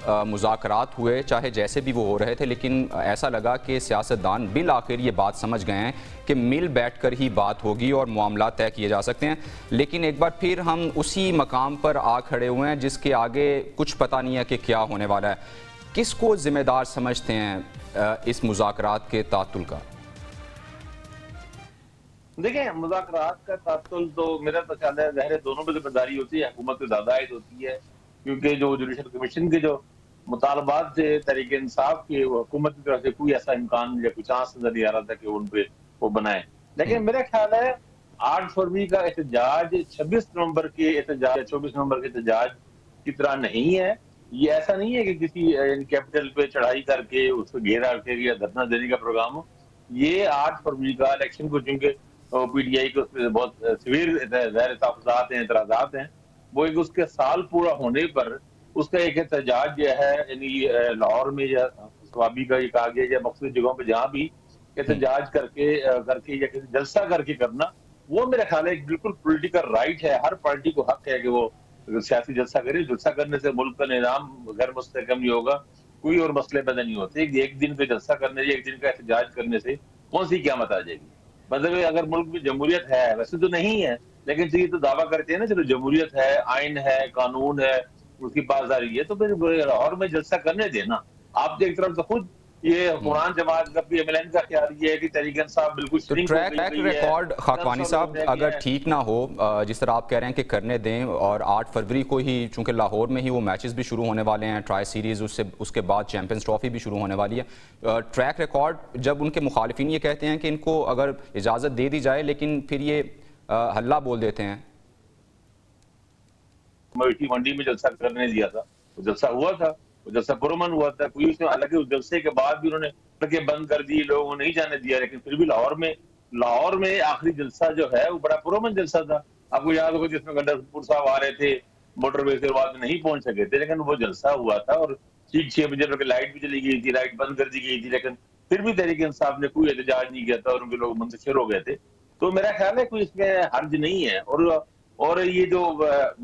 مذاکرات ہوئے چاہے جیسے بھی وہ ہو رہے تھے، لیکن ایسا لگا کہ سیاستدان بالآخر یہ بات سمجھ گئے ہیں کہ مل بیٹھ کر ہی بات ہوگی اور معاملات طے کیے جا سکتے ہیں. لیکن ایک بار پھر ہم اسی مقام پر آ کھڑے ہوئے ہیں جس کے آگے کچھ پتہ نہیں ہے کہ کیا ہونے والا ہے. کس کو ذمہ دار سمجھتے ہیں اس مذاکرات کے تعطل کا؟ دیکھیں، مذاکرات کا تعطل تو میرا تو خیال ہے ظاہر دونوں پہ ذمہ داری ہوتی ہے. حکومت کو زیادہ عائد ہوتی ہے کیونکہ جو جوڈیشل کمیشن کے جو مطالبات تھے تحریک انصاف کے، وہ حکومت کی طرف سے کوئی ایسا امکان یا کوئی چانس نظر نہیں آ رہا تھا کہ ان پہ وہ بنائے. لیکن میرا خیال ہے 8 فروری کا احتجاج 26 نومبر کے احتجاج یا 24 نومبر کے احتجاج کی طرح نہیں ہے. یہ ایسا نہیں ہے کہ کسی کیپٹل پہ چڑھائی کر کے اس کو گھیرا کے یا دھرنا دینے کا پروگرام ہو. یہ 8 فروری کا الیکشن کو چونکہ پی ٹی آئی کو بہت سویر ظاہر تحفظات ہیں، اعتراضات ہیں، وہ ایک اس کے سال پورا ہونے پر اس کا ایک احتجاج جو ہے، یعنی لاہور میں یا سوابی کا یہ کہا گیا یا مختلف جگہوں پہ جہاں بھی احتجاج کر کے یا کسی جلسہ کر کے کرنا، وہ میرا خیال ہے ایک بالکل پولیٹیکل رائٹ ہے. ہر پارٹی کو حق ہے کہ وہ سیاسی جلسہ کرے. جلسہ کرنے سے ملک کا نظام غیر مستحکم نہیں ہوگا، کوئی اور مسئلے پیدا نہیں ہوتے. ایک دن کا جلسہ کرنے سے، ایک دن کا احتجاج کرنے سے کون سی قیامت آ جائے گی؟ مطلب اگر ملک میں جمہوریت ہے، ویسے تو نہیں ہے لیکن یہ تو دعویٰ کرتے ہیں نا چلو جمہوریت ہے، آئین ہے، قانون ہے، اس کی پاسداری ہے، تو پھر لاہور میں جلسہ کرنے دینا. آپ ایک طرف سے خود یہ حکمران جماعت کا پی ایم ایل این کا خیال یہ ہے کہ تحریک انصاف بالکل تو شرنک ہو ٹریک گئی ہے. ریکارڈ خاکوانی صاحب اگر ٹھیک نہ ہو، جس طرح آپ کہہ رہے ہیں کہ کرنے دیں، اور 8 فروری کو ہی چونکہ لاہور میں ہی وہ میچز بھی شروع ہونے والے ہیں، ٹرائی سیریز، اس کے بعد چیمپئنز ٹرافی بھی شروع ہونے والی ہے. ٹریک ریکارڈ جب ان کے مخالفین یہ کہتے ہیں کہ ان کو اگر اجازت دے دی جائے لیکن پھر یہ ہلہ بول دیتے ہیں. مویشی منڈی میں جلسہ کرنے دیا تھا، وہ جلسہ ہوا تھا، وہ جلسہ پرامن ہوا تھا. کوئی اس میں حالانکہ اس جلسے کے بعد بھی انہوں نے سڑکیں بند کر دی، لوگوں کو نہیں جانے دیا، لیکن پھر بھی لاہور میں آخری جلسہ جو ہے وہ بڑا پرامن جلسہ تھا. آپ کو یاد ہوگا جس میں گنڈا پور صاحب آ رہے تھے، موٹر وے سے بعد میں نہیں پہنچ سکے تھے، لیکن وہ جلسہ ہوا تھا اور ٹھیک 6 بجے لائٹ بھی چلی گئی تھی، لائٹ بند کر دی گئی تھی، لیکن پھر بھی تحریک انصاف نے کوئی احتجاج نہیں کیا تھا اور ان کے لوگ منتشر ہو گئے تھے. تو میرا خیال ہے کوئی اس میں حرج نہیں ہے. اور یہ جو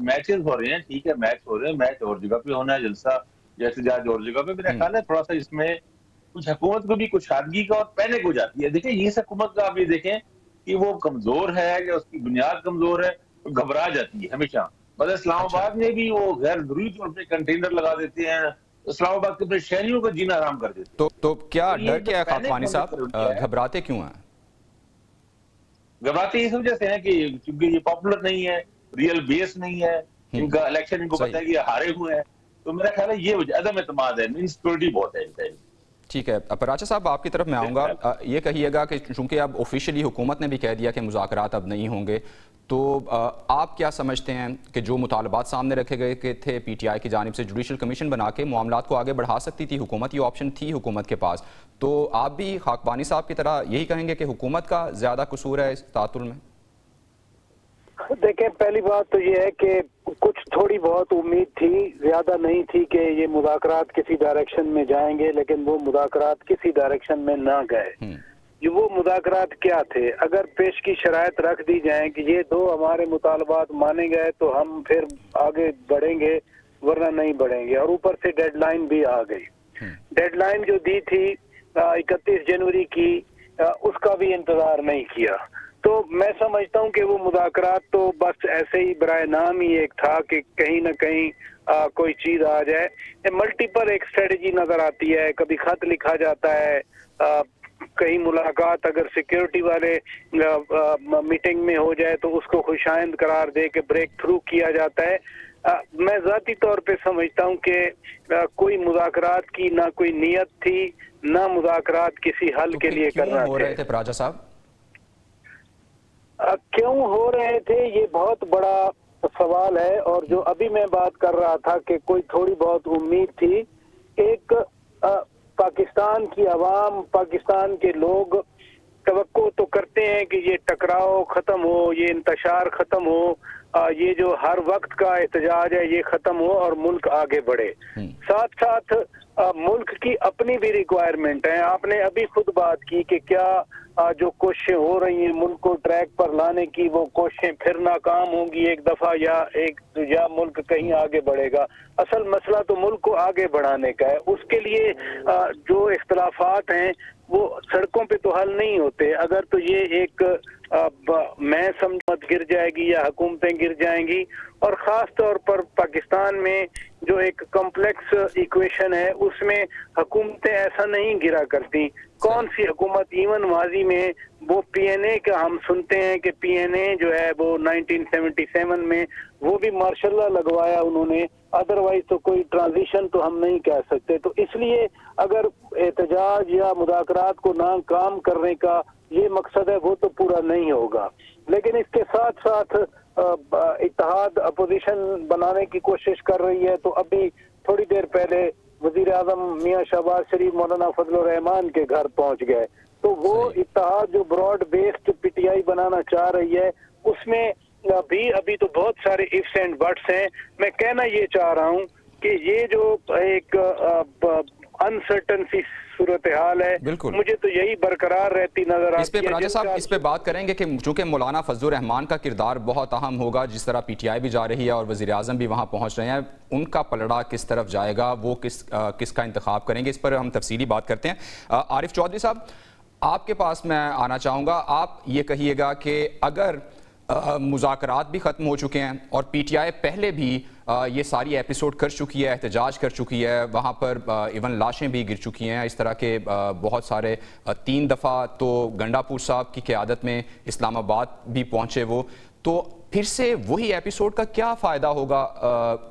میچز ہو رہے ہیں، ٹھیک ہے میچ ہو رہے ہیں، میچ اور جگہ پہ ہونا ہے، جلسہ یا احتجاج اور جگہ پہ. میرا خیال ہے تھوڑا سا اس میں کچھ حکومت کو بھی کشادگی کا اور پینک ہو جاتی ہے. دیکھیں یہ حکومت کا آپ یہ دیکھیں کہ وہ کمزور ہے یا اس کی بنیاد کمزور ہے، تو گھبرا جاتی ہے ہمیشہ. مطلب اسلام آباد میں بھی وہ غیر ضروری طور پہ کنٹینر لگا دیتے ہیں، اسلام آباد کے اپنے شہریوں کا جینا آرام کر دیتے ہیں. تو کیا یہ ڈر جو کیا ہے پینک خاکوانی ہونے کا صاحب؟ رویہ ہے، گھبراتے کیوں ہیں؟ گھبراتے اس وجہ سے ہیں کہ چونکہ یہ پاپولر نہیں ہے، ریئل بیس نہیں ہے ان کا، الیکشن ان کو پتہ ہے کہ یہ ہارے ہوئے ہیں. تو میرا خیال ہے یہ وجہ عدم اعتماد ہے، انسیکیورٹی بہت ہے ان کا. ٹھیک ہے، پراچا صاحب آپ کی طرف میں آؤں گا. یہ کہیے گا کہ چونکہ اب آفیشلی حکومت نے بھی کہہ دیا کہ مذاکرات اب نہیں ہوں گے، تو آپ کیا سمجھتے ہیں کہ جو مطالبات سامنے رکھے گئے کہ تھے پی ٹی آئی کی جانب سے جوڈیشل کمیشن بنا کے معاملات کو آگے بڑھا سکتی تھی حکومت، یہ آپشن تھی حکومت کے پاس، تو آپ بھی خاکوانی صاحب کی طرح یہی کہیں گے کہ حکومت کا زیادہ قصور ہے اس تعطل میں؟ دیکھیں، پہلی بات تو یہ ہے کہ کچھ تھوڑی بہت امید تھی، زیادہ نہیں تھی کہ یہ مذاکرات کسی ڈائریکشن میں جائیں گے، لیکن وہ مذاکرات کسی ڈائریکشن میں نہ گئے. یہ وہ مذاکرات کیا تھے؟ اگر پیش کی شرائط رکھ دی جائیں کہ یہ 2 ہمارے مطالبات مانے گئے تو ہم پھر آگے بڑھیں گے، ورنہ نہیں بڑھیں گے. اور اوپر سے ڈیڈ لائن بھی آ گئی. ڈیڈ لائن جو دی تھی 31 جنوری کی، اس کا بھی انتظار نہیں کیا. تو میں سمجھتا ہوں کہ وہ مذاکرات تو بس ایسے ہی برائے نام ہی ایک تھا کہ کہیں نہ کہیں کوئی چیز آ جائے. ملٹیپل ایک اسٹریٹجی نظر آتی ہے. کبھی خط لکھا جاتا ہے، کہیں ملاقات اگر سیکیورٹی والے میٹنگ میں ہو جائے تو اس کو خوشائند قرار دے کے بریک تھرو کیا جاتا ہے. میں ذاتی طور پہ سمجھتا ہوں کہ کوئی مذاکرات کی نہ کوئی نیت تھی، نہ مذاکرات کسی حل کے لیے کرنا کیوں ہو رہے تھے پراجا صاحب؟ کیوں ہو رہے تھے یہ بہت بڑا سوال ہے. اور جو ابھی میں بات کر رہا تھا کہ کوئی تھوڑی بہت امید تھی. ایک پاکستان کی عوام، پاکستان کے لوگ توقع تو کرتے ہیں کہ یہ ٹکراؤ ختم ہو، یہ انتشار ختم ہو، یہ جو ہر وقت کا احتجاج ہے یہ ختم ہو اور ملک آگے بڑھے. ساتھ ساتھ ملک کی اپنی بھی ریکوائرمنٹ ہے. آپ نے ابھی خود بات کی کہ کیا جو کوششیں ہو رہی ہیں ملک کو ٹریک پر لانے کی وہ کوششیں پھر ناکام ہوں گی ایک دفعہ یا ملک کہیں آگے بڑھے گا. اصل مسئلہ تو ملک کو آگے بڑھانے کا ہے. اس کے لیے جو اختلافات ہیں وہ سڑکوں پہ تو حل نہیں ہوتے. اگر تو یہ ایک میں سمجھ گر جائے گی یا حکومتیں گر جائیں گی, اور خاص طور پر پاکستان میں جو ایک کمپلیکس ایکویشن ہے اس میں حکومتیں ایسا نہیں گرا کرتی. کون سی حکومت ایون ماضی میں وہ پی این اے کا ہم سنتے ہیں کہ پی این اے جو ہے وہ 1977 میں وہ بھی مارشل لا لگوایا انہوں نے, ادروائز تو کوئی ٹرانزیشن تو ہم نہیں کہہ سکتے. تو اس لیے اگر احتجاج یا مذاکرات کو ناکام کرنے کا یہ مقصد ہے وہ تو پورا نہیں ہوگا. لیکن اس کے ساتھ ساتھ اتحاد اپوزیشن بنانے کی کوشش کر رہی ہے. تو ابھی تھوڑی دیر پہلے وزیر اعظم میاں شہباز شریف مولانا فضل الرحمان کے گھر پہنچ گئے. تو وہ اتحاد جو broad based P T I بنانا چاہ رہی ہے اس میں ابھی تو بہت سارے ifs اینڈ بٹس ہیں. میں کہنا یہ چاہ رہا ہوں کہ یہ جو ایک انسرٹن سی صورتحال ہے مجھے تو یہی برقرار رہتی نظر آتی ہے. اس پہ راجہ صاحب اس پہ بات کریں گے کہ چونکہ مولانا فضل الرحمان کا کردار بہت اہم ہوگا, جس طرح پی ٹی آئی بھی جا رہی ہے اور وزیر اعظم بھی وہاں پہنچ رہے ہیں, ان کا پلڑا کس طرف جائے گا, وہ کس کا انتخاب کریں گے, اس پر ہم تفصیلی بات کرتے ہیں. عارف چودھری صاحب آپ کے پاس میں آنا چاہوں گا. آپ یہ کہیے گا کہ اگر مذاکرات بھی ختم ہو چکے ہیں اور پی ٹی آئی پہلے بھی یہ ساری ایپیسوڈ کر چکی ہے, احتجاج کر چکی ہے, وہاں پر ایون لاشیں بھی گر چکی ہیں, اس طرح کے بہت سارے 3 دفعہ تو گنڈاپور صاحب کی قیادت میں اسلام آباد بھی پہنچے وہ, تو پھر سے وہی ایپیسوڈ کا کیا فائدہ ہوگا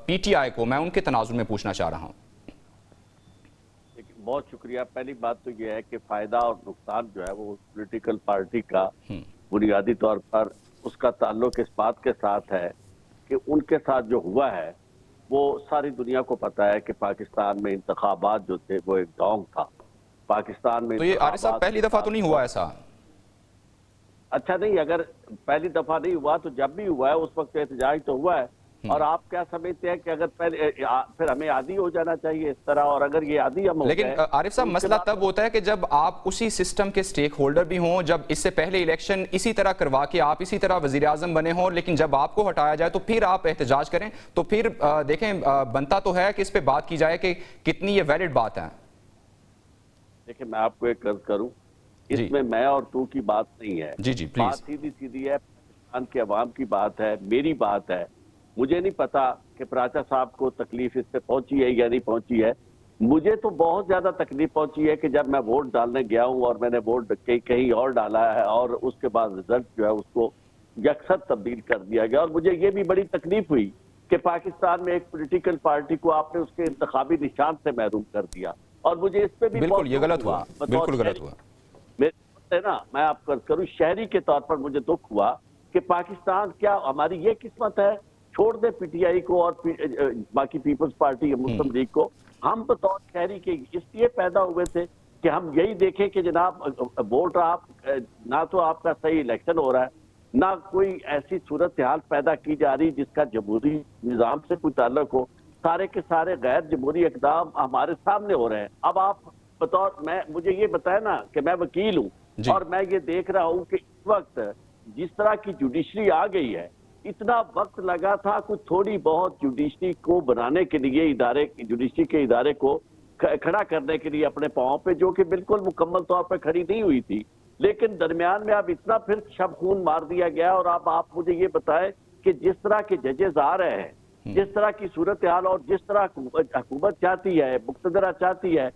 پی ٹی آئی کو؟ میں ان کے تناظر میں پوچھنا چاہ رہا ہوں. بہت شکریہ. پہلی بات تو یہ ہے کہ فائدہ اور نقصان جو ہے وہ پولیٹیکل پارٹی کا بنیادی طور پر اس کا تعلق اس بات کے ساتھ ہے کہ ان کے ساتھ جو ہوا ہے وہ ساری دنیا کو پتا ہے کہ پاکستان میں انتخابات جو تھے وہ ایک ڈونگ تھا. پاکستان میں تو یہ عارف صاحب پہلی دفعہ تو نہیں ہوا ایسا؟ اچھا نہیں, اگر پہلی دفعہ نہیں ہوا تو جب بھی ہوا ہے اس وقت احتجاج تو ہوا ہے. اور آپ کیا سمجھتے ہیں کہ اگر پھر ہمیں عادی ہو جانا چاہیے اس طرح, اور اگر یہ عادی ہم ہو گئے. لیکن عارف صاحب مسئلہ تب ہوتا ہے کہ جب آپ اسی سسٹم کے سٹیک ہولڈر بھی ہوں, جب اس سے پہلے الیکشن اسی طرح کروا کے آپ اسی طرح وزیر اعظم بنے ہوں, لیکن جب آپ کو ہٹایا جائے تو پھر آپ احتجاج کریں. تو پھر دیکھیں بنتا تو ہے کہ اس پہ بات کی جائے کہ کتنی یہ ویلڈ بات ہے. دیکھیں میں آپ کو ایک عرض کروں, اس میں میں اور تو کی بات نہیں ہے. جی پلیز. بات سیدھی ہے, پاکستان کے عوام کی بات ہے, میری بات ہے. مجھے نہیں پتا کہ پراچا صاحب کو تکلیف اس سے پہنچی ہے یا نہیں پہنچی ہے. مجھے تو بہت زیادہ تکلیف پہنچی ہے کہ جب میں ووٹ ڈالنے گیا ہوں اور میں نے ووٹ کہیں اور ڈالا ہے اور اس کے بعد رزلٹ جو ہے اس کو یکسر تبدیل کر دیا گیا. اور مجھے یہ بھی بڑی تکلیف ہوئی کہ پاکستان میں ایک پولیٹیکل پارٹی کو آپ نے اس کے انتخابی نشان سے محروم کر دیا. اور مجھے اس پہ بھی بالکل یہ غلط ہوا, بالکل غلط ہوا. میں آپ کو کروں شہری کے طور پر مجھے دکھ ہوا کہ پاکستان کیا ہماری یہ قسمت ہے, چھوڑ دے پی ٹی آئی کو اور باقی پیپلز پارٹی مسلم لیگ کو, ہم بطور شہری کے اس لیے پیدا ہوئے تھے کہ ہم یہی دیکھیں کہ جناب ووٹ نہ تو آپ کا صحیح الیکشن ہو رہا ہے, نہ کوئی ایسی صورتحال پیدا کی جا رہی جس کا جمہوری نظام سے کوئی تعلق ہو. سارے کے سارے غیر جمہوری اقدام ہمارے سامنے ہو رہے ہیں. اب آپ بطور مجھے یہ بتائیں نا کہ میں وکیل ہوں اور میں یہ دیکھ رہا ہوں کہ اس وقت جس طرح کی جوڈیشری آ گئی ہے, اتنا وقت لگا تھا کچھ تھوڑی بہت جوڈیشری کو بنانے کے لیے, جوڈیشری کے ادارے کو کھڑا کرنے کے لیے اپنے پاؤں پہ, جو کہ بالکل مکمل طور پہ کھڑی نہیں ہوئی تھی. لیکن درمیان میں اب اتنا پھر شب خون مار دیا گیا. اور اب آپ مجھے یہ بتائیں کہ جس طرح کے ججز آ رہے ہیں, جس طرح کی صورتحال اور جس طرح حکومت چاہتی ہے, مقتدرہ چاہتی ہے